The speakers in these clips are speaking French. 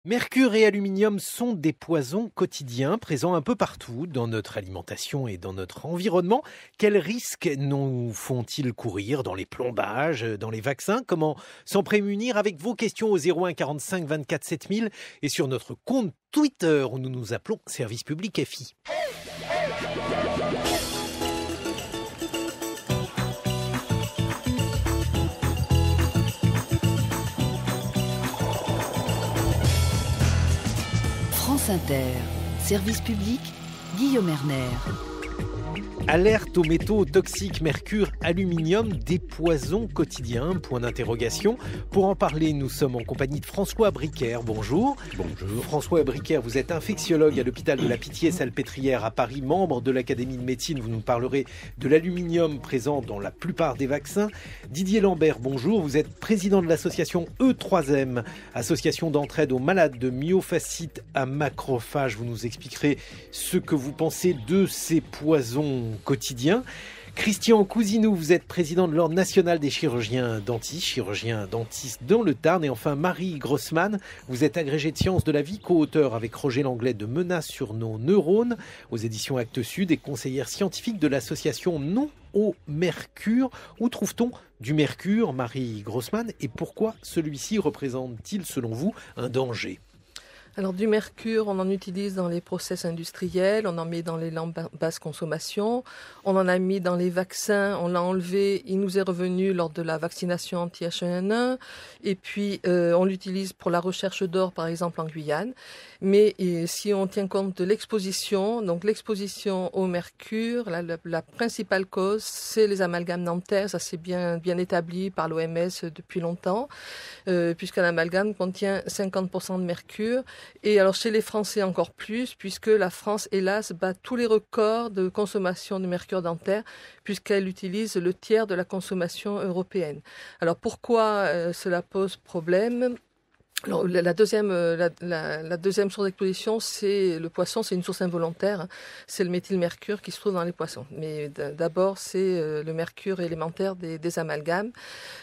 Mercure et aluminium sont des poisons quotidiens présents un peu partout dans notre alimentation et dans notre environnement. Quels risques nous font-ils courir dans les plombages, dans les vaccins? Comment s'en prémunir? Avec vos questions au 01 45 24 7000 et sur notre compte Twitter où nous nous appelons Service Public FI. France Inter, Service Public, Guillaume Erner. Alerte aux métaux toxiques, mercure, aluminium, des poisons quotidiens, point d'interrogation. Pour en parler, nous sommes en compagnie de François Bricaire. Bonjour. Bonjour. François Bricaire, vous êtes infectiologue à l'hôpital de la Pitié-Salpêtrière à Paris, membre de l'Académie de médecine. Vous nous parlerez de l'aluminium présent dans la plupart des vaccins. Didier Lambert, bonjour. Vous êtes président de l'association E3M, association d'entraide aux malades de myofasciite à macrophages. Vous nous expliquerez ce que vous pensez de ces poisons quotidien. Christian Cousinou, vous êtes président de l'Ordre national des chirurgiens dentistes dans le Tarn. Et enfin, Marie Grossman, vous êtes agrégée de sciences de la vie, co-auteur avec Roger Langlais de Menaces sur nos neurones aux éditions Actes Sud et conseillère scientifique de l'association Non au Mercure. Où trouve-t-on du mercure, Marie Grossman, et pourquoi celui-ci représente-t-il, selon vous, un danger ? Alors du mercure, on en utilise dans les process industriels, on en met dans les lampes basse consommation, on en a mis dans les vaccins, on l'a enlevé, il nous est revenu lors de la vaccination anti-H1N1, et puis on l'utilise pour la recherche d'or par exemple en Guyane. Mais si on tient compte de l'exposition, donc l'exposition au mercure, la principale cause, c'est les amalgames dentaires, ça c'est bien établi par l'OMS depuis longtemps, puisqu'un amalgame contient 50% de mercure. Et alors chez les Français encore plus, puisque la France, hélas, bat tous les records de consommation de mercure dentaire, puisqu'elle utilise le tiers de la consommation européenne. Alors pourquoi cela pose problème ? Alors, la deuxième source d'exposition, c'est le poisson, c'est une source involontaire, hein. C'est le méthylmercure qui se trouve dans les poissons. Mais d'abord, c'est le mercure élémentaire des amalgames.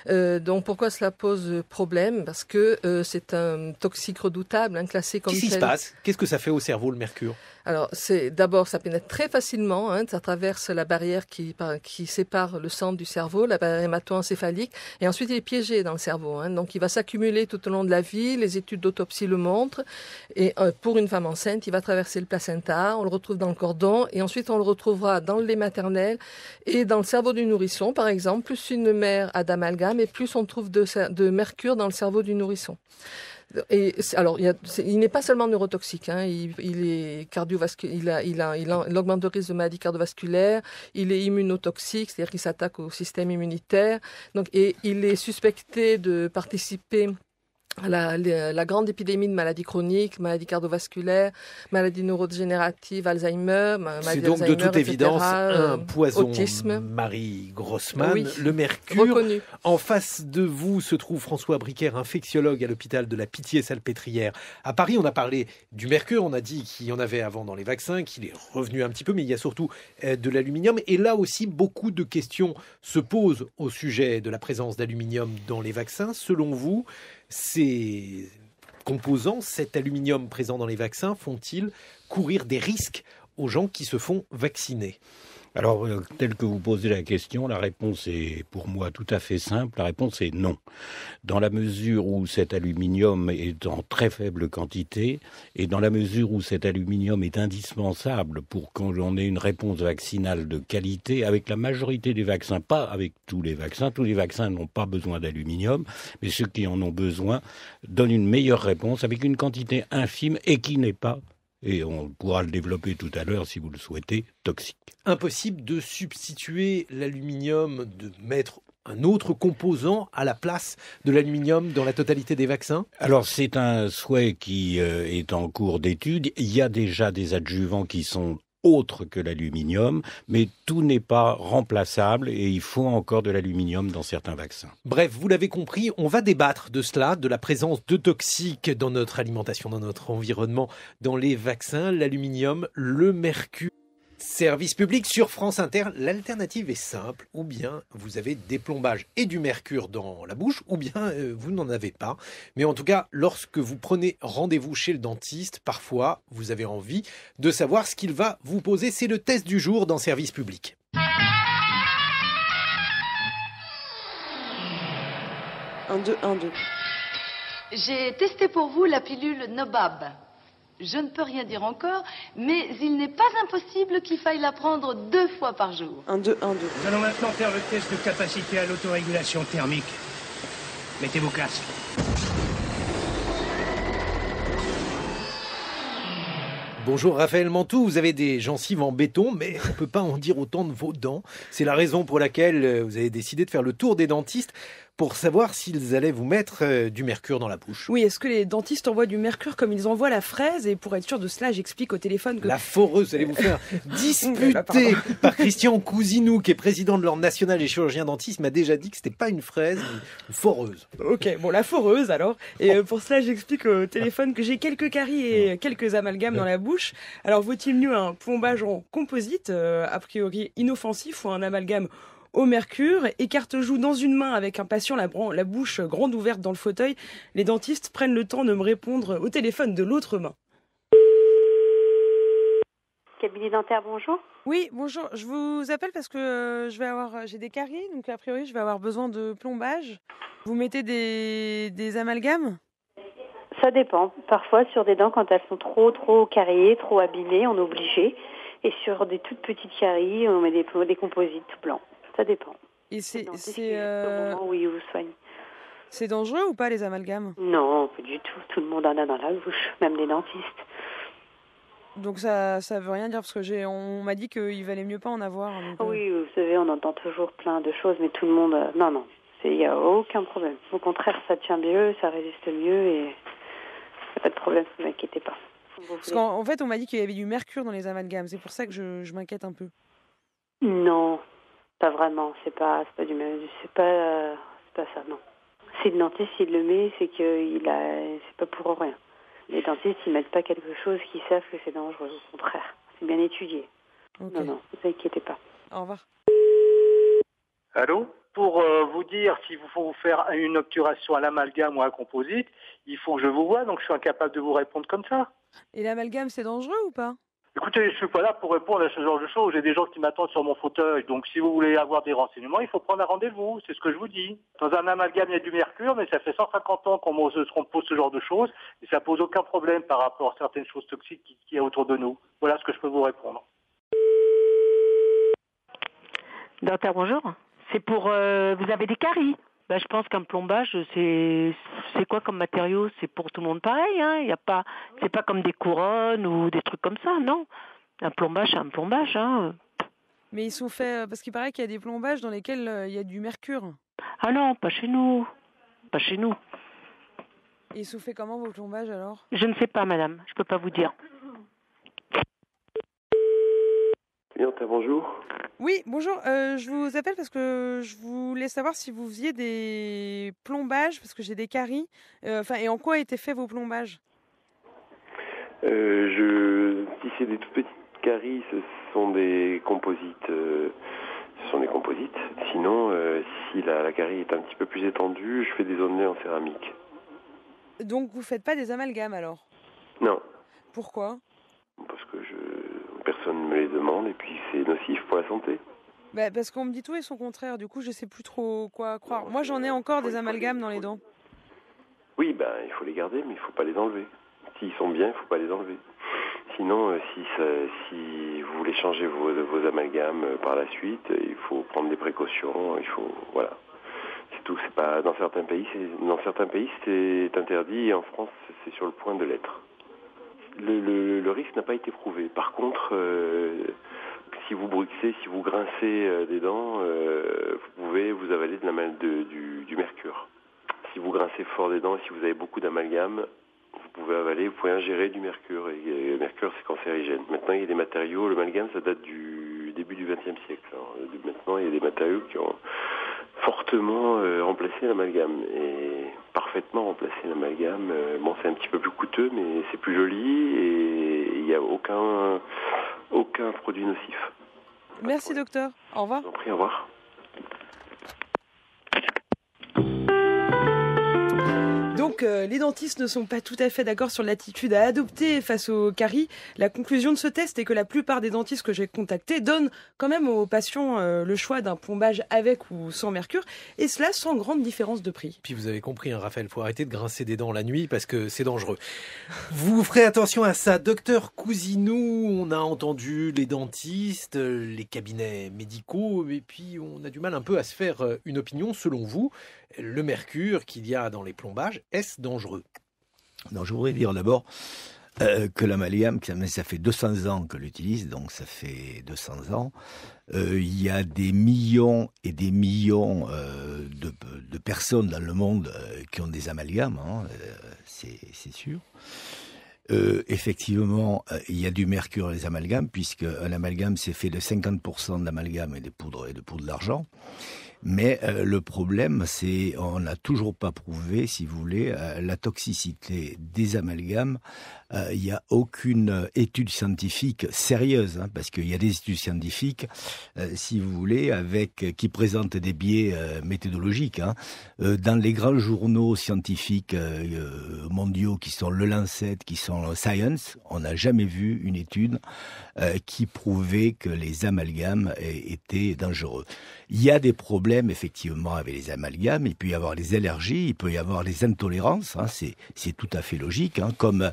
Donc, pourquoi cela pose problème ? Parce que c'est un toxique redoutable, hein, classé comme tel. Qu'est-ce qui se passe ? Qu'est-ce que ça fait au cerveau, le mercure ? Alors, d'abord, ça pénètre très facilement, hein, ça traverse la barrière qui sépare le centre du cerveau, la barrière hémato-encéphalique, et ensuite il est piégé dans le cerveau, hein, donc il va s'accumuler tout au long de la vie, les études d'autopsie le montrent, et pour une femme enceinte, il va traverser le placenta, on le retrouve dans le cordon, et ensuite on le retrouvera dans le lait maternel, et dans le cerveau du nourrisson, par exemple, plus une mère a d'amalgame, et plus on trouve de mercure dans le cerveau du nourrisson. Et alors, il n'est pas seulement neurotoxique, hein, il est cardiovasculaire, il augmente le risque de maladies cardiovasculaires, il est immunotoxique, c'est-à-dire qu'il s'attaque au système immunitaire, donc, et il est suspecté de participer à la grande épidémie de maladies chroniques, maladies cardiovasculaires, maladies neurodégénératives, Alzheimer, c'est donc de toute évidence un poison, autisme. Marie Grossman, oui, le mercure. Reconnu. En face de vous se trouve François Bricaire, infectiologue à l'hôpital de la Pitié-Salpêtrière. À Paris, on a parlé du mercure, on a dit qu'il y en avait avant dans les vaccins, qu'il est revenu un petit peu, mais il y a surtout de l'aluminium. Et là aussi, beaucoup de questions se posent au sujet de la présence d'aluminium dans les vaccins. Selon vous, ces composants, cet aluminium présent dans les vaccins, font-ils courir des risques aux gens qui se font vacciner ? Alors, tel que vous posez la question, la réponse est pour moi tout à fait simple. La réponse est non. Dans la mesure où cet aluminium est en très faible quantité et dans la mesure où cet aluminium est indispensable pour qu'on ait une réponse vaccinale de qualité, avec la majorité des vaccins, pas avec tous les vaccins n'ont pas besoin d'aluminium, mais ceux qui en ont besoin donnent une meilleure réponse avec une quantité infime et qui n'est pas, et on pourra le développer tout à l'heure si vous le souhaitez, toxique. Impossible de substituer l'aluminium, de mettre un autre composant à la place de l'aluminium dans la totalité des vaccins ? Alors c'est un souhait qui est en cours d'étude. Il y a déjà des adjuvants qui sont autres que l'aluminium, mais tout n'est pas remplaçable et il faut encore de l'aluminium dans certains vaccins. Bref, vous l'avez compris, on va débattre de cela, de la présence de toxiques dans notre alimentation, dans notre environnement, dans les vaccins, l'aluminium, le mercure. Service public sur France Inter, l'alternative est simple, ou bien vous avez des plombages et du mercure dans la bouche, ou bien vous n'en avez pas. Mais en tout cas, lorsque vous prenez rendez-vous chez le dentiste, parfois vous avez envie de savoir ce qu'il va vous poser. C'est le test du jour dans Service public. Un, deux. J'ai testé pour vous la pilule Nobab. Je ne peux rien dire encore, mais il n'est pas impossible qu'il faille la prendre 2 fois par jour. Un, deux. Nous allons maintenant faire le test de capacité à l'autorégulation thermique. Mettez vos casques. Bonjour Raphaël Mantoux, vous avez des gencives en béton, mais on ne peut pas en dire autant de vos dents. C'est la raison pour laquelle vous avez décidé de faire le tour des dentistes pour savoir s'ils allaient vous mettre du mercure dans la bouche. Oui, est-ce que les dentistes envoient du mercure comme ils envoient la fraise? Et pour être sûr de cela, j'explique au téléphone que... La foreuse, allez vous faire disputer par Christian Cousinou, qui est président de l'Ordre national des chirurgiens dentistes, m'a déjà dit que c'était pas une fraise, mais une foreuse. Ok, bon, la foreuse alors. Et pour cela, j'explique au téléphone que j'ai quelques caries et quelques amalgames dans la bouche. Alors, vaut-il mieux un plombage en composite, a priori inoffensif, ou un amalgame au mercure? Écarte-joue dans une main avec un patient, la bouche grande ouverte dans le fauteuil. Les dentistes prennent le temps de me répondre au téléphone de l'autre main. Cabinet dentaire, bonjour. Oui, bonjour. Je vous appelle parce que j'ai des caries, donc a priori je vais avoir besoin de plombage. Vous mettez des amalgames? Ça dépend. Parfois, sur des dents, quand elles sont trop carriées, trop abîmées, on est obligé. Et sur des toutes petites caries, on met des composites blancs. Ça dépend. Et c'est au moment où ils vous soignent. C'est dangereux ou pas, les amalgames? Non, pas du tout. Tout le monde en a dans la bouche, même les dentistes. Donc ça veut rien dire, parce que on m'a dit qu'il valait mieux pas en avoir. Donc, Oui, vous savez, on entend toujours plein de choses, mais tout le monde... Non, il n'y a aucun problème. Au contraire, ça tient mieux, ça résiste mieux et il n'y a pas de problème, ne vous inquiétez pas. Parce qu'en fait, on m'a dit qu'il y avait du mercure dans les amalgames, c'est pour ça que je m'inquiète un peu. Non, pas vraiment, c'est pas ça, non. Si le dentiste il le met, c'est c'est pas pour rien. Les dentistes ils mettent pas quelque chose qu'ils savent que c'est dangereux, au contraire, c'est bien étudié. Okay. Non, vous inquiétez pas. Au revoir. Allô? Pour vous dire s'il faut vous faire une obturation à l'amalgame ou à un composite, il faut que je vous voie, donc je suis incapable de vous répondre comme ça. Et l'amalgame, c'est dangereux ou pas? Écoutez, je suis pas là pour répondre à ce genre de choses. J'ai des gens qui m'attendent sur mon fauteuil. Donc, si vous voulez avoir des renseignements, il faut prendre un rendez-vous. C'est ce que je vous dis. Dans un amalgame, il y a du mercure, mais ça fait 150 ans qu'on pose ce genre de choses. Et ça pose aucun problème par rapport à certaines choses toxiques qu'il y a autour de nous. Voilà ce que je peux vous répondre. Dentaire, bonjour. C'est pour... vous avez des caries. Je pense qu'un plombage, c'est quoi comme matériau? C'est pour tout le monde pareil, hein. C'est pas comme des couronnes ou des trucs comme ça, non. Un plombage, c'est un plombage, hein. Mais ils sont faits... Parce qu'il paraît qu'il y a des plombages dans lesquels il y a du mercure. Ah non, pas chez nous. Pas chez nous. Et ils sont faits comment, vos plombages, alors? Je ne sais pas, madame. Je peux pas vous dire. Bonjour. Oui, bonjour. Je vous appelle parce que je voulais savoir si vous faisiez des plombages, parce que j'ai des caries. Et en quoi étaient faits vos plombages? Si c'est des toutes petites caries, ce sont des composites. Sinon, si la carie est un petit peu plus étendue, je fais des ondelets en céramique. Donc vous faites pas des amalgames alors? Non. Pourquoi? Parce que personne ne me les demande et puis c'est nocif pour la santé. Parce qu'on me dit tout et son contraire, du coup je sais plus trop quoi croire. Moi j'en ai encore des amalgames dans les dents. Oui, il faut les garder, mais il faut pas les enlever. S'ils sont bien, il faut pas les enlever. Sinon, si vous voulez changer vos amalgames par la suite, il faut prendre des précautions. Voilà, c'est tout. C'est pas dans certains pays, c'est interdit et en France, c'est sur le point de l'être. Le risque n'a pas été prouvé. Par contre, si vous bruxez, si vous grincez des dents, vous avaler du mercure. Si vous grincez fort des dents, si vous avez beaucoup d'amalgame, vous pouvez ingérer du mercure. Et le mercure, c'est cancérigène. Maintenant, il y a des matériaux, l'amalgame, ça date du début du XXe siècle. Alors, maintenant, il y a des matériaux qui ont fortement remplacé l'amalgame. Et parfaitement remplacé l'amalgame. C'est un petit peu plus coûteux, mais c'est plus joli et il n'y a aucun aucun produit nocif. Merci docteur, au revoir. Je vous en prie, au revoir. Donc, les dentistes ne sont pas tout à fait d'accord sur l'attitude à adopter face aux caries. La conclusion de ce test est que la plupart des dentistes que j'ai contactés donnent quand même aux patients le choix d'un plombage avec ou sans mercure, et cela sans grande différence de prix. Puis vous avez compris, hein, Raphaël, faut arrêter de grincer des dents la nuit parce que c'est dangereux. Vous ferez attention à ça. Docteur Cousinou, on a entendu les dentistes, les cabinets médicaux, et puis on a du mal un peu à se faire une opinion. Selon vous, le mercure qu'il y a dans les plombages, est-ce dangereux ? Non, je voudrais dire d'abord que l'amalgame, ça fait 200 ans que l'utilise, donc ça fait 200 ans. Il y a des millions et des millions de personnes dans le monde qui ont des amalgames, hein, c'est sûr. Effectivement, il y a du mercure dans les amalgames, puisque un amalgame c'est fait de 50% d'amalgame et de poudre d'argent. Mais le problème, c'est on n'a toujours pas prouvé, si vous voulez, la toxicité des amalgames. Il n'y a aucune étude scientifique sérieuse, hein, parce qu'il y a des études scientifiques, si vous voulez, qui présentent des biais méthodologiques. Hein. Dans les grands journaux scientifiques mondiaux, qui sont le Lancet, qui sont Science, on n'a jamais vu une étude qui prouvait que les amalgames étaient dangereux. Il y a des problèmes, effectivement, avec les amalgames. Il peut y avoir des allergies, il peut y avoir des intolérances. Hein, c'est tout à fait logique, hein, comme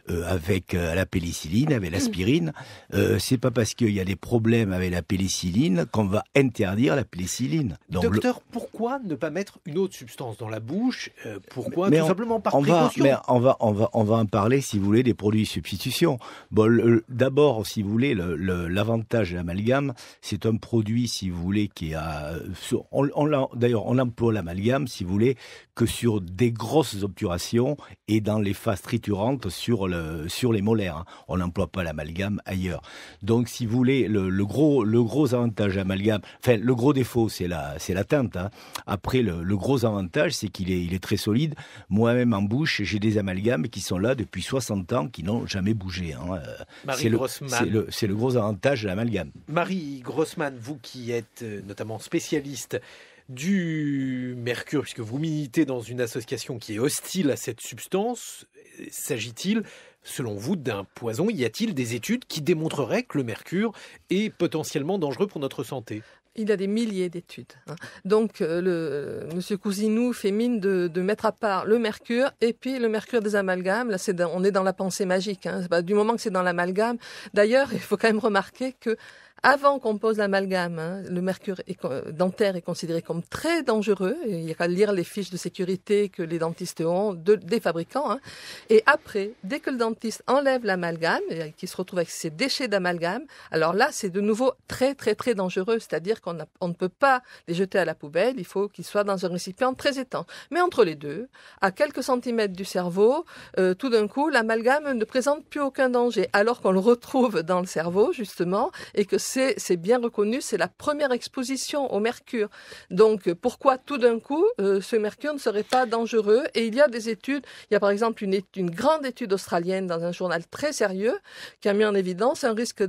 avec la pénicilline, avec l'aspirine. C'est pas parce qu'il y a des problèmes avec la pénicilline qu'on va interdire la pénicilline. Donc, docteur, pourquoi ne pas mettre une autre substance dans la bouche ? Pourquoi tout simplement par précaution ? On va en parler, si vous voulez, des produits de substitution. Bon, d'abord, si vous voulez, l'avantage de l'amalgame, c'est un produit, si vous voulez, qui a... D'ailleurs, on emploie l'amalgame, si vous voulez, que sur des grosses obturations et dans les phases triturantes sur les molaires. Hein. On n'emploie pas l'amalgame ailleurs. Donc, si vous voulez, le gros avantage de l'amalgame, enfin, le gros défaut, c'est la teinte. Hein. Après, le gros avantage, c'est qu'il est très solide. Moi-même, en bouche, j'ai des amalgames qui sont là depuis 60 ans, qui n'ont jamais bougé. Hein. Marie Grossman. C'est le gros avantage de l'amalgame. Marie Grossman, vous qui êtes notamment spécialiste du mercure, puisque vous militez dans une association qui est hostile à cette substance, s'agit-il, selon vous, d'un poison ? Y a-t-il des études qui démontreraient que le mercure est potentiellement dangereux pour notre santé ? Il y a des milliers d'études. Hein. Donc, Monsieur Cousinou fait mine de mettre à part le mercure et puis le mercure des amalgames. Là, on est dans la pensée magique. Hein. Du moment que c'est dans l'amalgame. D'ailleurs, il faut quand même remarquer que avant qu'on pose l'amalgame, hein, le mercure dentaire est considéré comme très dangereux. Et il y a qu'à lire les fiches de sécurité que les dentistes ont des fabricants. Hein. Et après, dès que le dentiste enlève l'amalgame, et qu'il se retrouve avec ses déchets d'amalgame, alors là, c'est de nouveau très, très, très dangereux. C'est-à-dire qu'on ne peut pas les jeter à la poubelle. Il faut qu'ils soient dans un récipient très étanche. Mais entre les deux, à quelques centimètres du cerveau, tout d'un coup, l'amalgame ne présente plus aucun danger. Alors qu'on le retrouve dans le cerveau, justement, et que c'est bien reconnu, c'est la première exposition au mercure. Donc, pourquoi tout d'un coup, ce mercure ne serait pas dangereux ? Et il y a des études, il y a par exemple une grande étude australienne dans un journal très sérieux qui a mis en évidence un risque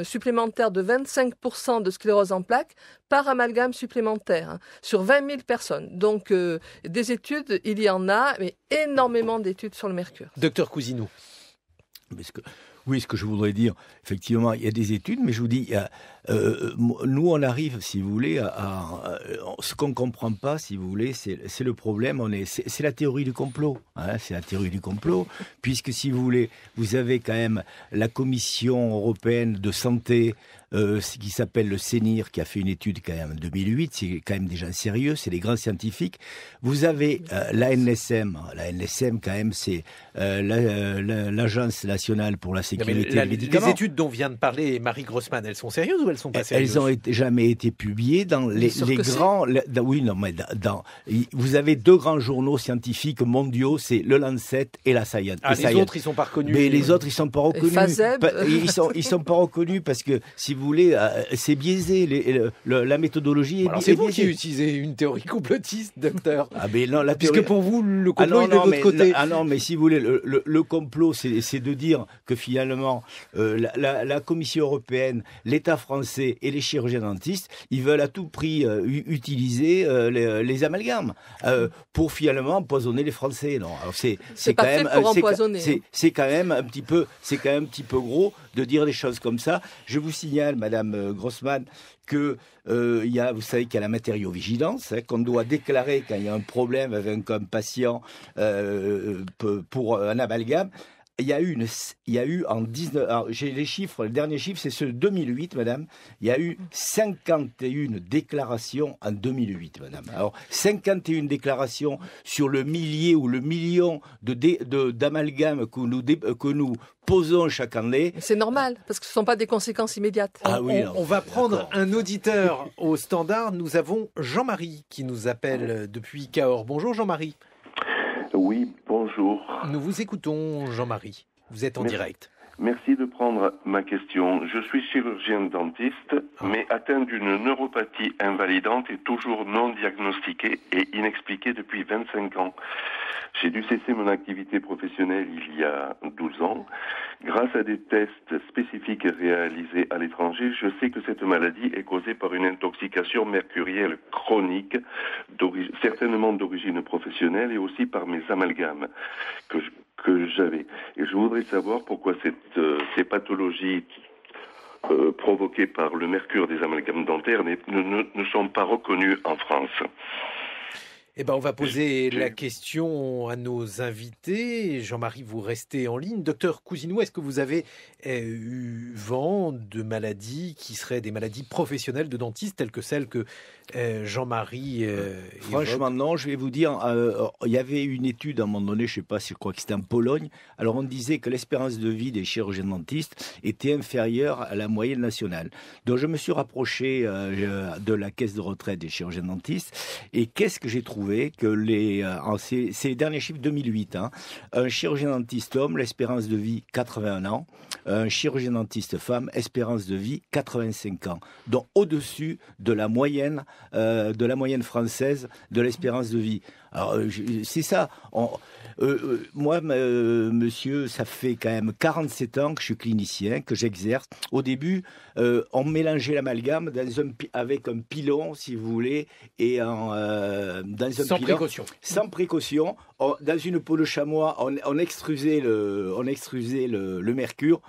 supplémentaire de 25% de sclérose en plaques par amalgame supplémentaire, hein, sur 20 000 personnes. Donc, des études, il y en a, mais énormément d'études sur le mercure. Docteur Cousinou. Oui, ce que je voudrais dire, effectivement, il y a des études, mais je vous dis, nous, on arrive, si vous voulez, ce qu'on ne comprend pas, si vous voulez, c'est le problème, c'est la théorie du complot. Hein, c'est la théorie du complot, puisque, si vous voulez, vous avez quand même la Commission européenne de santé, ce qui s'appelle le CENIR, qui a fait une étude quand même en 2008, c'est quand même des gens sérieux, c'est des grands scientifiques. Vous avez l'ANSM, quand même, c'est l'Agence nationale pour la sécurité des médicaments. Les études dont vient de parler Marie Grossman, elles sont sérieuses ou elles sont pas sérieuses ? Elles n'ont jamais été publiées dans les grands... oui, non, mais vous avez deux grands journaux scientifiques mondiaux, c'est le Lancet et la Science. Ah, les autres, ils sont pas reconnus. Mais les autres, ils sont pas reconnus. Ils sont pas reconnus parce que, si vous vous voulez, c'est biaisé. La méthodologie est biaisée. C'est vous qui utilisez une théorie complotiste, docteur. Ah ben non, la théorie... Puisque pour vous, le complot est de votre côté. Non, mais si vous voulez, le complot, c'est de dire que finalement, la Commission européenne, l'État français et les chirurgiens dentistes, ils veulent à tout prix utiliser les amalgames pour finalement empoisonner les Français. Non, alors c'est pas quand fait même pour empoisonner. c'est quand même un petit peu gros de dire des choses comme ça. Je vous signale, Madame Grossman, que vous savez qu'il y a la matériovigilance, qu'on doit déclarer quand il y a un problème avec un patient pour un amalgame. Il y a eu en 19... Alors, j'ai les chiffres, le dernier chiffre, c'est ceux de 2008, madame. Il y a eu 51 déclarations en 2008, madame. Alors, 51 déclarations sur le millier ou le million d'amalgames que nous posons chaque année. C'est normal, parce que ce ne sont pas des conséquences immédiates. On va prendre un auditeur au standard. Nous avons Jean-Marie qui nous appelle depuis Cahors. Bonjour Jean-Marie. Oui, bonjour. Nous vous écoutons, Jean-Marie. Vous êtes en direct. Merci de prendre ma question. Je suis chirurgien dentiste, mais atteint d'une neuropathie invalidante et toujours non diagnostiquée et inexpliquée depuis 25 ans. J'ai dû cesser mon activité professionnelle il y a 12 ans. Grâce à des tests spécifiques réalisés à l'étranger, je sais que cette maladie est causée par une intoxication mercurielle chronique, certainement d'origine professionnelle, et aussi par mes amalgames que j'avais. Et je voudrais savoir pourquoi ces pathologies provoquées par le mercure des amalgames dentaires ne sont pas reconnues en France. On va poser la question à nos invités. Jean-Marie, vous restez en ligne. Docteur Cousineau, est-ce que vous avez eu vent de maladies qui seraient des maladies professionnelles de dentistes, telles que celles que Jean-Marie Franchement, non. Je vais vous dire, il y avait une étude à un moment donné, je crois que c'était en Pologne. Alors, on disait que l'espérance de vie des chirurgiens dentistes était inférieure à la moyenne nationale. Donc, je me suis rapproché de la caisse de retraite des chirurgiens dentistes. Et qu'est-ce que j'ai trouvé? Que c'est les derniers chiffres 2008. Un chirurgien dentiste homme, l'espérance de vie 81 ans. Un chirurgien dentiste femme, espérance de vie 85 ans. Donc au-dessus de la moyenne française de l'espérance de vie. Alors c'est ça. Moi, monsieur, ça fait quand même 47 ans que je suis clinicien, que j'exerce. Au début, on mélangeait l'amalgame avec un pilon, si vous voulez, et sans précaution. Dans une peau de chamois, on extrusait le mercure.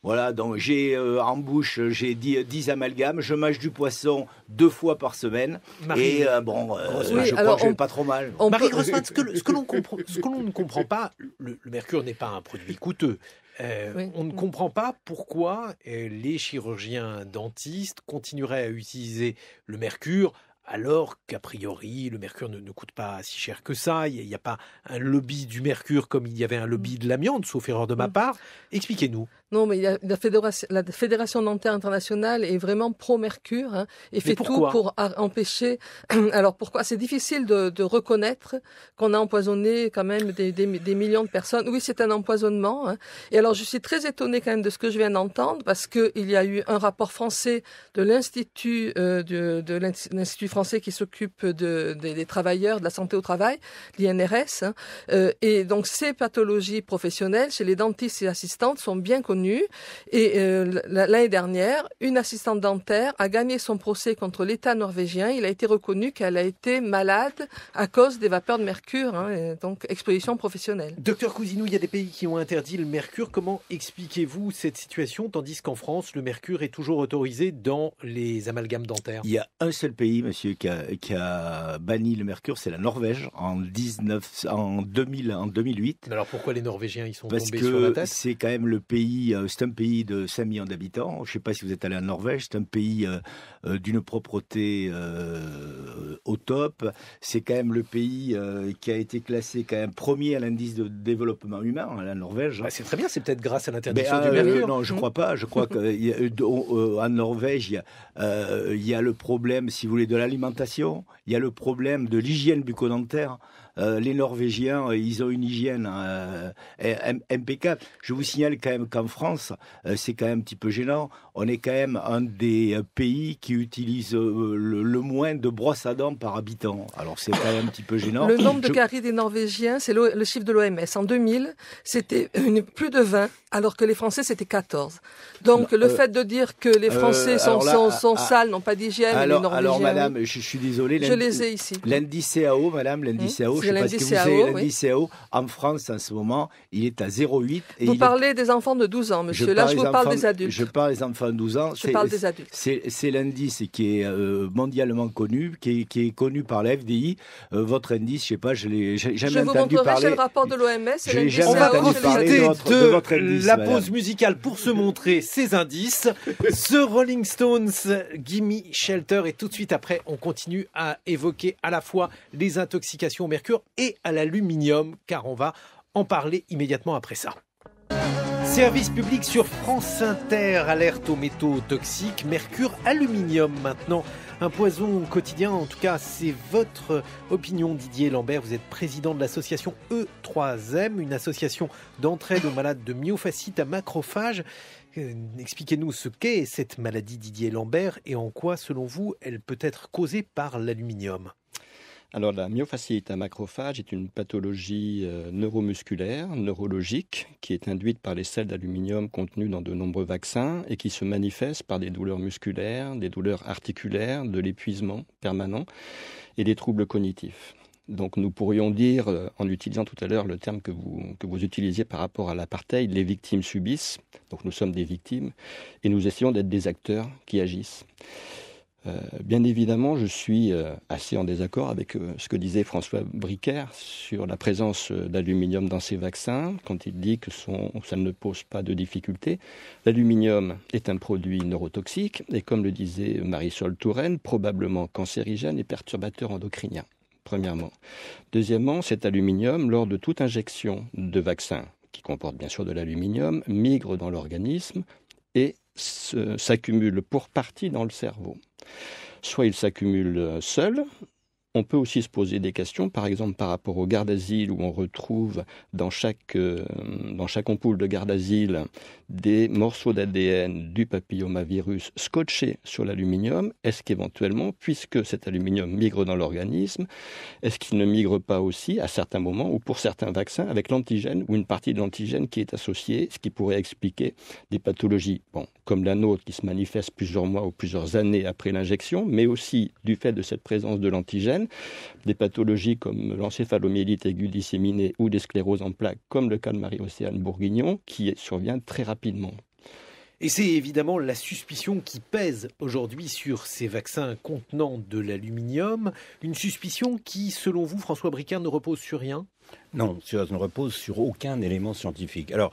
Voilà, donc j'ai en bouche, j'ai 10 amalgames, je mange du poisson 2 fois par semaine, et je crois que je vais pas trop mal. Marie Grossman, ce que l'on ne comprend pas, le mercure n'est pas un produit coûteux. On ne comprend pas pourquoi les chirurgiens dentistes continueraient à utiliser le mercure, alors qu'a priori, le mercure ne coûte pas si cher que ça. Il n'y a pas un lobby du mercure comme il y avait un lobby de l'amiante, sauf erreur de ma part. Expliquez-nous. Non, mais la Fédération dentaire internationale est vraiment pro-mercure et fait tout pour empêcher. Alors pourquoi? C'est difficile de reconnaître qu'on a empoisonné quand même des millions de personnes. Oui, c'est un empoisonnement. Et alors je suis très étonnée quand même de ce que je viens d'entendre, parce qu'il y a eu un rapport français de l'Institut l'Institut français qui s'occupe des travailleurs, de la santé au travail, l'INRS. Et donc ces pathologies professionnelles chez les dentistes et assistantes sont bien connues. Et l'année dernière, une assistante dentaire a gagné son procès contre l'État norvégien. Il a été reconnu qu'elle a été malade à cause des vapeurs de mercure, donc exposition professionnelle. Docteur Cousineau, il y a des pays qui ont interdit le mercure. Comment expliquez-vous cette situation, tandis qu'en France, le mercure est toujours autorisé dans les amalgames dentaires? Il y a un seul pays, monsieur, qui a banni le mercure, c'est la Norvège, en 2008. Mais alors pourquoi les Norvégiens ils sont tombés sur la tête? Parce que c'est quand même le pays... C'est un pays de 5 millions d'habitants. Je ne sais pas si vous êtes allé en Norvège. C'est un pays d'une propreté au top. C'est quand même le pays qui a été classé quand même premier à l'indice de développement humain, la Norvège. C'est très bien. C'est peut-être grâce à l'interdiction du mercure. Non, je ne crois pas. Je crois qu'en Norvège, il y a le problème, si vous voulez, de l'alimentation. Il y a le problème de l'hygiène bucco-dentaire. les Norvégiens, ils ont une hygiène impeccable. Je vous signale quand même qu'en France, c'est quand même un petit peu gênant. On est quand même un des pays qui utilise le moins de brosses à dents par habitant. Alors c'est quand même un petit peu gênant. Le nombre de caries des Norvégiens, c'est le chiffre de l'OMS. En 2000, c'était plus de 20, alors que les Français, c'était 14. Donc le fait de dire que les Français sont sales, n'ont pas d'hygiène, les Norvégiens... Alors madame, je suis désolé. Je les ai ici. L'indice CAO, madame, l'indice CAO, je ne sais pas ce que vous savez, l'indice CAO, en France, en ce moment, il est à 0,8. Vous parlez des enfants de 12 ans, monsieur. Là, je vous parle des adultes. Je parle des enfants de 12 ans. Je parle des adultes. C'est l'indice qui est mondialement connu, qui est connu par la FDI. Votre indice, je ne sais pas, je l'ai jamais entendu parler. Je vous montrerai chez le rapport de l'OMS. On va profiter de la pause musicale pour se montrer ces indices. The Rolling Stones, Gimme Shelter. Et tout de suite après, on continue à évoquer à la fois les intoxications au mercure et à l'aluminium, car on va en parler immédiatement après ça. Service public sur France Inter, alerte aux métaux toxiques, mercure, aluminium maintenant. Un poison quotidien, en tout cas, c'est votre opinion, Didier Lambert. Vous êtes président de l'association E3M, une association d'entraide aux malades de myofasciite à macrophages. Expliquez-nous ce qu'est cette maladie, Didier Lambert, et en quoi, selon vous, elle peut être causée par l'aluminium. Alors, la myofasciite à macrophage est une pathologie neuromusculaire, neurologique, qui est induite par les sels d'aluminium contenus dans de nombreux vaccins et qui se manifeste par des douleurs musculaires, des douleurs articulaires, de l'épuisement permanent et des troubles cognitifs. Donc nous pourrions dire, en utilisant tout à l'heure le terme que vous utilisiez par rapport à l'apartheid, les victimes subissent. Donc nous sommes des victimes et nous essayons d'être des acteurs qui agissent. Bien évidemment, je suis assez en désaccord avec ce que disait François Briquer sur la présence d'aluminium dans ces vaccins, quand il dit que ça ne pose pas de difficulté. L'aluminium est un produit neurotoxique et, comme le disait Marisol Touraine, probablement cancérigène et perturbateur endocrinien, premièrement. Deuxièmement, cet aluminium, lors de toute injection de vaccin, qui comporte bien sûr de l'aluminium, migre dans l'organisme et s'accumule pour partie dans le cerveau. Soit il s'accumule seul. On peut aussi se poser des questions, par exemple par rapport au garde asile, où on retrouve dans chaque ampoule de garde asile des morceaux d'ADN du papillomavirus scotchés sur l'aluminium. Est-ce qu'éventuellement, puisque cet aluminium migre dans l'organisme, est-ce qu'il ne migre pas aussi à certains moments ou pour certains vaccins avec l'antigène ou une partie de l'antigène qui est associée, ce qui pourrait expliquer des pathologies comme la nôtre qui se manifestent plusieurs mois ou plusieurs années après l'injection, mais aussi du fait de cette présence de l'antigène, des pathologies comme l'encéphalomyélite aiguë disséminée ou des scléroses en plaques, comme le cas de Marie-Océane Bourguignon, qui survient très rapidement. Et c'est évidemment la suspicion qui pèse aujourd'hui sur ces vaccins contenant de l'aluminium, une suspicion qui, selon vous, François Briquer, ne repose sur rien ? Non, ça ne repose sur aucun élément scientifique. Alors,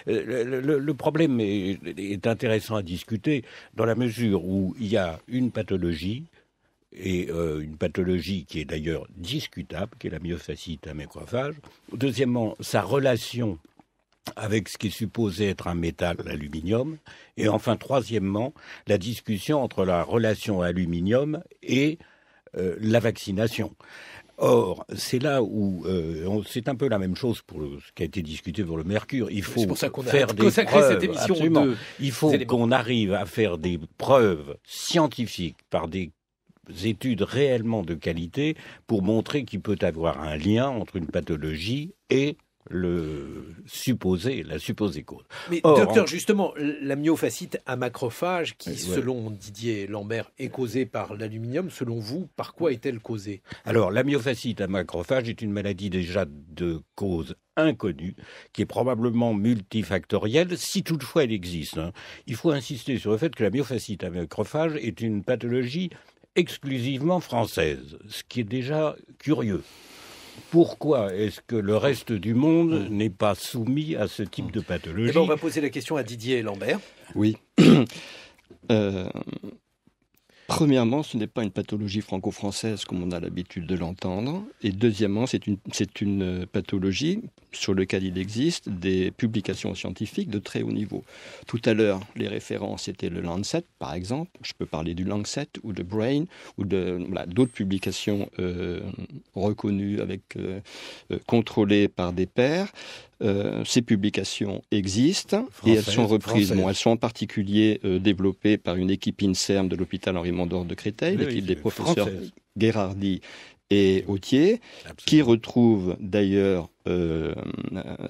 le problème est intéressant à discuter dans la mesure où il y a une pathologie, et une pathologie qui est d'ailleurs discutable, qui est la myofasciite à macrophage. Deuxièmement, sa relation avec ce qui est supposé être un métal, l'aluminium. Et enfin, troisièmement, la discussion entre la relation aluminium et la vaccination. Or, c'est là où c'est un peu la même chose pour ce qui a été discuté pour le mercure. Il faut faire des preuves. Cette émission il faut qu'on arrive à faire des preuves scientifiques par des études réellement de qualité pour montrer qu'il peut avoir un lien entre une pathologie et la supposée cause. Mais docteur, justement, la myofasciite à macrophage qui, selon Didier Lambert, est causée par l'aluminium, selon vous, par quoi est-elle causée ? Alors, la myofasciite à macrophage est une maladie déjà de cause inconnue, qui est probablement multifactorielle, si toutefois elle existe. Il faut insister sur le fait que la myofasciite à macrophage est une pathologie exclusivement française, ce qui est déjà curieux. Pourquoi est-ce que le reste du monde n'est pas soumis à ce type de pathologie ? On va poser la question à Didier Lambert. Oui. Premièrement, ce n'est pas une pathologie franco-française comme on a l'habitude de l'entendre. Et deuxièmement, c'est une pathologie sur laquelle il existe des publications scientifiques de très haut niveau. Tout à l'heure, les références étaient le Lancet, par exemple. Je peux parler du Lancet ou de Brain ou d'autres publications reconnues, contrôlées par des pairs. Ces publications existent et elles sont reprises. Bon, elles sont en particulier développées par une équipe INSERM de l'hôpital Henri-Mondor de Créteil, l'équipe des professeurs Gherardi et Autier, qui retrouve d'ailleurs un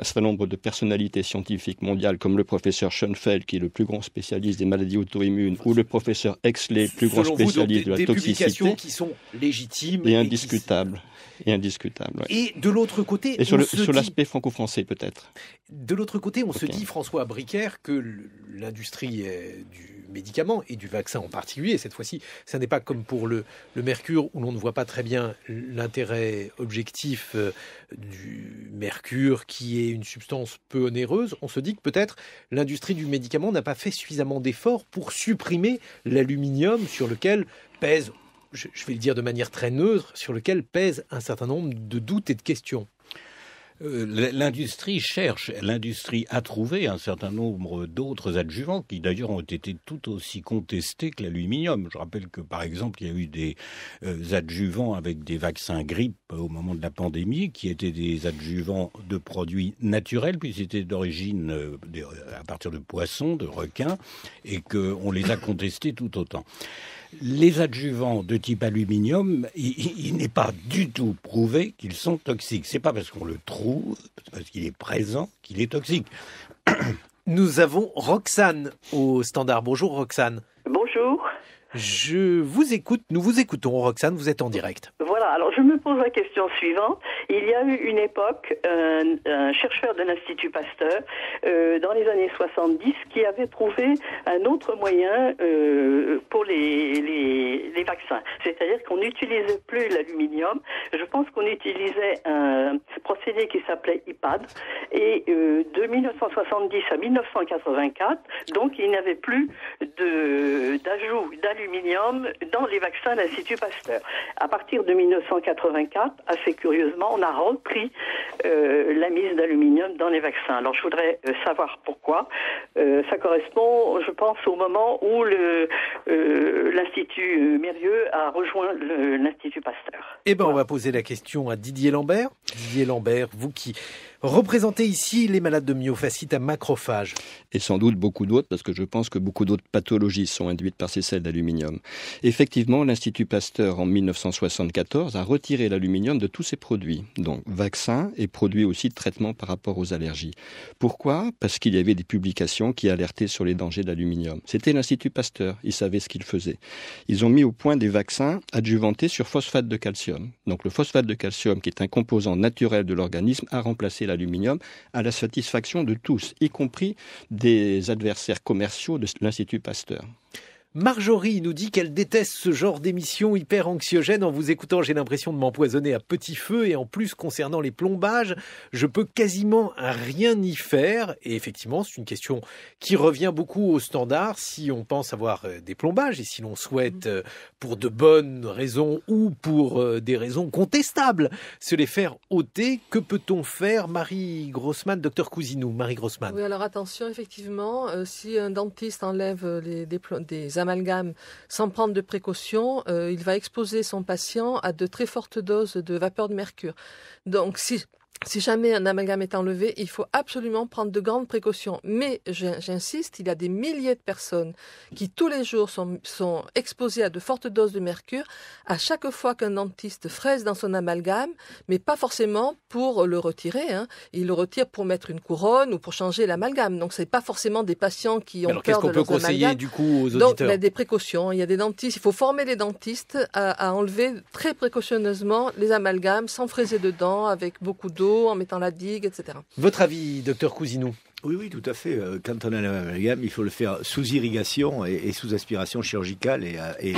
certain nombre de personnalités scientifiques mondiales comme le professeur Schoenfeld, qui est le plus grand spécialiste des maladies auto-immunes, ou le professeur Exley, le plus grand spécialiste de la toxicité. Des publications qui sont légitimes et indiscutables. Ouais. Et de l'autre côté, et sur l'aspect franco-français peut-être. De l'autre côté, on se dit, François Bricaire, que l'industrie du médicament et du vaccin en particulier, cette fois-ci, ça n'est pas comme pour le mercure où l'on ne voit pas très bien l'intérêt objectif du mercure, qui est une substance peu onéreuse. On se dit que peut-être l'industrie du médicament n'a pas fait suffisamment d'efforts pour supprimer l'aluminium sur lequel pèse, je vais le dire de manière très neutre, sur lequel pèse un certain nombre de doutes et de questions. L'industrie a trouvé un certain nombre d'autres adjuvants qui d'ailleurs ont été tout aussi contestés que l'aluminium. Je rappelle que par exemple il y a eu des adjuvants avec des vaccins grippe au moment de la pandémie qui étaient des adjuvants de produits naturels puisqu'ils étaient d'origine à partir de poissons, de requins, et qu'on les a contestés tout autant. Les adjuvants de type aluminium, il n'est pas du tout prouvé qu'ils sont toxiques. C'est pas parce qu'on le trouve, parce qu'il est présent, qu'il est toxique. Nous avons Roxane au standard. Bonjour Roxane. Bonjour. Je vous écoute, nous vous écoutons Roxane, vous êtes en direct. Voilà, alors je me pose la question suivante. Il y a eu une époque, un chercheur de l'Institut Pasteur, dans les années 70, qui avait trouvé un autre moyen pour les vaccins. C'est-à-dire qu'on n'utilisait plus l'aluminium. Je pense qu'on utilisait un procédé qui s'appelait IPAD. Et de 1970 à 1984, donc il n'y avait plus d'ajout d'aluminium dans les vaccins de l'Institut Pasteur. À partir de 1984, assez curieusement, on a repris la mise d'aluminium dans les vaccins. Alors je voudrais savoir pourquoi. Ça correspond, je pense, au moment où l'Institut Mérieux a rejoint l'Institut Pasteur. Eh bien, on va poser la question à Didier Lambert. Didier Lambert, vous qui représentez ici les malades de myofasciite à macrophages. Et sans doute beaucoup d'autres, parce que je pense que beaucoup d'autres pathologies sont induites par ces sels d'aluminium. Effectivement, l'Institut Pasteur, en 1974, a retiré l'aluminium de tous ses produits, donc vaccins et produits aussi de traitement par rapport aux allergies. Pourquoi ? Parce qu'il y avait des publications qui alertaient sur les dangers de l'aluminium. C'était l'Institut Pasteur, ils savaient ce qu'ils faisaient. Ils ont mis au point des vaccins adjuvantés sur phosphate de calcium. Donc le phosphate de calcium, qui est un composant naturel de l'organisme, a remplacé l'aluminium à la satisfaction de tous, y compris des adversaires commerciaux de l'Institut Pasteur. Marjorie nous dit qu'elle déteste ce genre d'émission hyper anxiogène. En vous écoutant, j'ai l'impression de m'empoisonner à petit feu. Et en plus, concernant les plombages, je peux quasiment rien y faire. Et effectivement, c'est une question qui revient beaucoup au standard. Si on pense avoir des plombages et si l'on souhaite, pour de bonnes raisons ou pour des raisons contestables, se les faire ôter, que peut-on faire? Marie Grossman, docteur Cousinou. Marie Grossman. Oui, alors attention, effectivement, si un dentiste enlève des amalgames sans prendre de précautions, il va exposer son patient à de très fortes doses de vapeur de mercure. Donc, si jamais un amalgame est enlevé, il faut absolument prendre de grandes précautions. Mais j'insiste, il y a des milliers de personnes qui tous les jours sont exposées à de fortes doses de mercure à chaque fois qu'un dentiste fraise dans son amalgame, mais pas forcément pour le retirer. Il le retire pour mettre une couronne ou pour changer l'amalgame. Donc c'est pas forcément des patients qui ont peur de leurs amalgames. Alors qu'est-ce qu'on peut conseiller du coup aux auditeurs? Donc des précautions. Il y a des dentistes, il faut former les dentistes à enlever très précautionneusement les amalgames sans fraiser dedans avec beaucoup d'eau, en mettant la digue, etc. Votre avis, docteur Cousinou? Oui, tout à fait. Quand on a un amalgame, il faut le faire sous irrigation et sous aspiration chirurgicale et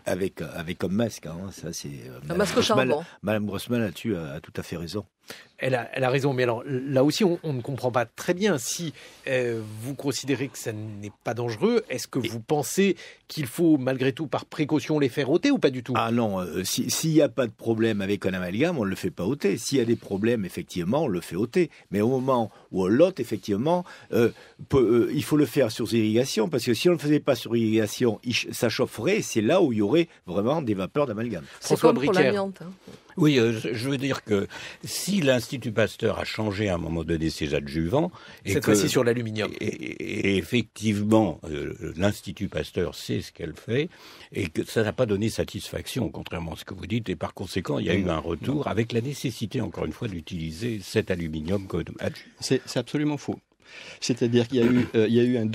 avec un masque. Hein. Ça, c'est, un masque au charbon. Madame Grossman là-dessus a tout à fait raison. Elle a raison, mais alors là aussi, on ne comprend pas très bien. Si vous considérez que ça n'est pas dangereux, est-ce que vous pensez qu'il faut malgré tout, par précaution, les faire ôter ou pas du tout? Ah non, s'il n'y a pas de problème avec un amalgame, on ne le fait pas ôter. S'il y a des problèmes, effectivement, on le fait ôter. Mais au moment où on l'ôte, effectivement, il faut le faire sur irrigation, parce que si on ne le faisait pas sur irrigation, ça chaufferait, et c'est là où il y aurait vraiment des vapeurs d'amalgame. C'est comme pour l'amiante. Oui, je veux dire que si l'Institut Pasteur a changé à un moment donné ses adjuvants... Cette fois-ci sur l'aluminium. Et effectivement, l'Institut Pasteur sait ce qu'elle fait, et que ça n'a pas donné satisfaction, contrairement à ce que vous dites, et par conséquent, il y a eu un retour avec la nécessité, encore une fois, d'utiliser cet aluminium comme adjuvant. C'est absolument faux. C'est-à-dire qu'il y a eu un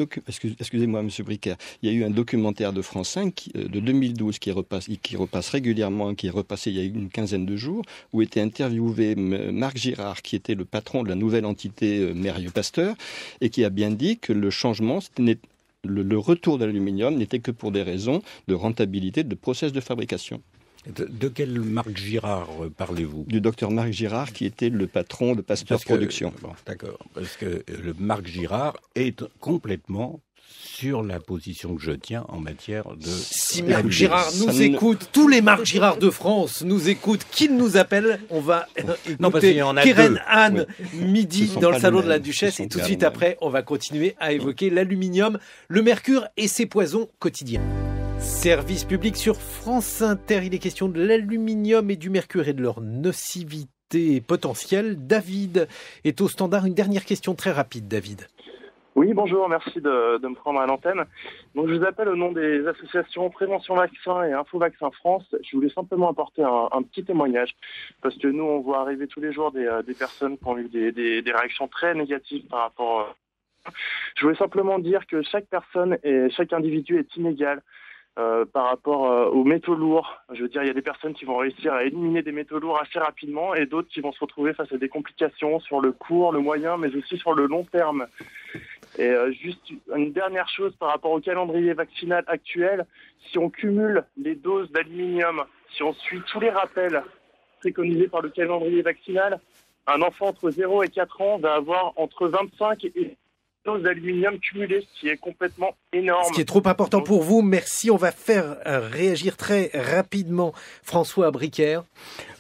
excusez-moi, Monsieur Bricaire, il y a eu un documentaire de France 5 de 2012 qui repasse régulièrement, qui est repassé il y a une quinzaine de jours, où était interviewé Marc Girard, qui était le patron de la nouvelle entité Mérieux-Pasteur, et qui a bien dit que le changement, le retour de l'aluminium n'était que pour des raisons de rentabilité de process de fabrication. De quel Marc Girard parlez-vous? Du docteur Marc Girard, qui était le patron de Pasteur Production. Bon, d'accord, parce que le Marc Girard est complètement sur la position que je tiens en matière de... Si Marc Girard nous écoute, tous les Marc Girard de France nous écoutent, qui nous appelle? On va écouter Keren Anne, midi, dans le salon de la Duchesse, et tout de suite après, on va continuer à évoquer l'aluminium, le mercure et ses poisons quotidiens. Service public sur France Inter, il est question de l'aluminium et du mercure et de leur nocivité potentielle. David est au standard. Une dernière question très rapide, David. Oui, bonjour, merci de me prendre à l'antenne. Donc, je vous appelle au nom des associations Prévention Vaccin et Info Vaccin France. Je voulais simplement apporter un petit témoignage, parce que nous, on voit arriver tous les jours des personnes qui ont eu des réactions très négatives par rapport... Je voulais simplement dire que chaque personne et chaque individu est inégal. Par rapport aux métaux lourds. Je veux dire, il y a des personnes qui vont réussir à éliminer des métaux lourds assez rapidement et d'autres qui vont se retrouver face à des complications sur le court, le moyen, mais aussi sur le long terme. Et juste une dernière chose par rapport au calendrier vaccinal actuel, si on cumule les doses d'aluminium, si on suit tous les rappels préconisés par le calendrier vaccinal, un enfant entre 0 et 4 ans va avoir entre 25 et doses d'aluminium cumulées, ce qui est complètement énorme. Ce qui est trop important pour vous. Merci. On va faire réagir très rapidement François Bricaire.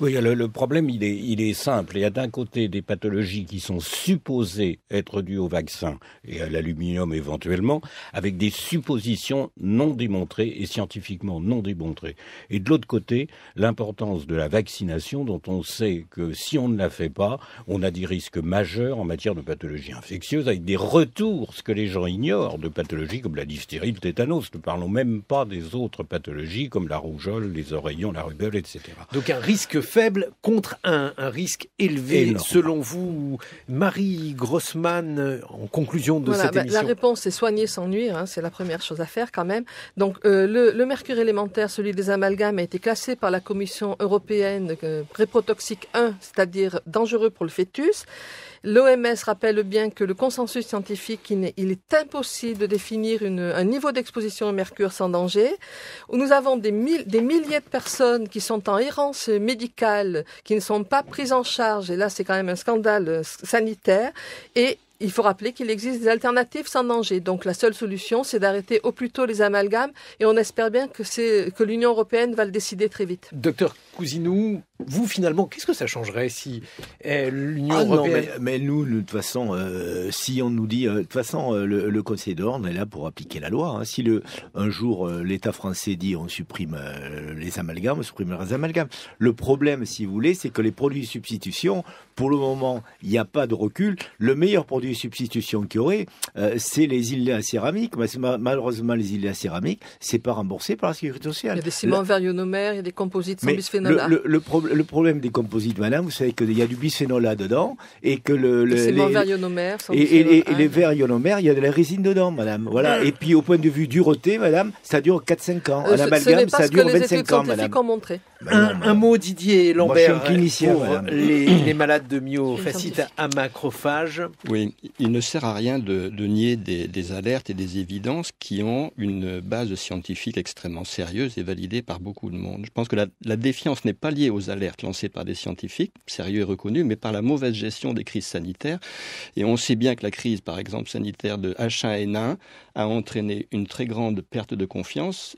Oui, le problème, il est simple. Il y a d'un côté des pathologies qui sont supposées être dues au vaccin et à l'aluminium éventuellement, avec des suppositions non démontrées et scientifiquement non démontrées. Et de l'autre côté, l'importance de la vaccination, dont on sait que si on ne la fait pas, on a des risques majeurs en matière de pathologies infectieuses, avec des retours, ce que les gens ignorent, de pathologies comme la diphtérie, le tétanos. Ne parlons même pas des autres pathologies comme la rougeole, les oreillons, la rubéole, etc. Donc un risque faible contre un risque élevé, énorme. Selon vous, Marie Grossman, en conclusion de cette émission. La réponse est soigner sans nuire, c'est la première chose à faire quand même. Donc le mercure élémentaire, celui des amalgames, a été classé par la Commission européenne réprotoxique 1, c'est-à-dire dangereux pour le fœtus. L'OMS rappelle bien que le consensus scientifique, il est impossible de définir un niveau d'exposition au mercure sans danger. Nous avons des milliers de personnes qui sont en errance médicale, qui ne sont pas prises en charge, et là c'est quand même un scandale sanitaire, et il faut rappeler qu'il existe des alternatives sans danger. Donc la seule solution, c'est d'arrêter au plus tôt les amalgames, et on espère bien que l'Union européenne va le décider très vite. Docteur Cousinou, vous finalement, qu'est-ce que ça changerait si l'Union européenne... Non, mais nous, de toute façon, si on nous dit... de toute façon, le Conseil d'ordre est là pour appliquer la loi. Hein. Si un jour l'État français dit on supprime les amalgames, on supprime les amalgames. Le problème, si vous voulez, c'est que les produits de substitution, pour le moment, il n'y a pas de recul. Le meilleur produit de substitution qu'il y aurait, c'est les îles à céramique. Mais malheureusement, les îles à céramique, c'est pas remboursé par la Sécurité sociale. Il y a des ciments verionomères, il y a des composites sans bisphénol A. Le problème des composites, madame, vous savez qu'il y a du bisphénol A dedans et que les ciments verionomères sans et les verres ionomères, il y a de la résine dedans, madame. Voilà. Et puis au point de vue dureté, madame, ça dure 4-5 ans. Un amalgame, ça dure 25 ans, madame. Ont montré. Un mot, Didier Lambert, pour les malades de myofasciite à macrophage. Oui, Il ne sert à rien de nier des alertes et des évidences qui ont une base scientifique extrêmement sérieuse et validée par beaucoup de monde. Je pense que la défiance n'est pas liée aux alertes lancées par des scientifiques, sérieux et reconnus, mais par la mauvaise gestion des crises sanitaires. Et on sait bien que la crise, par exemple, sanitaire de H1N1 a entraîné une très grande perte de confiance.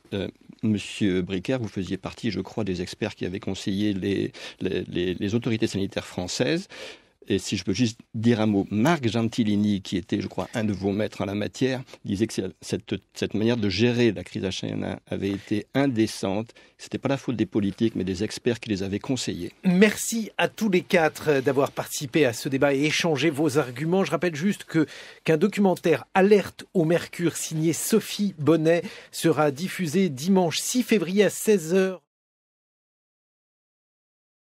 Monsieur Bricker, vous faisiez partie, je crois, des experts qui avaient conseillé les autorités sanitaires françaises. Et si je peux juste dire un mot, Marc Gentilini, qui était, je crois, un de vos maîtres en la matière, disait que cette manière de gérer la crise H1N1 avait été indécente. Ce n'était pas la faute des politiques, mais des experts qui les avaient conseillés. Merci à tous les quatre d'avoir participé à ce débat et échangé vos arguments. Je rappelle juste qu'un documentaire Alerte au mercure signé Sophie Bonnet sera diffusé dimanche 6 février à 16h.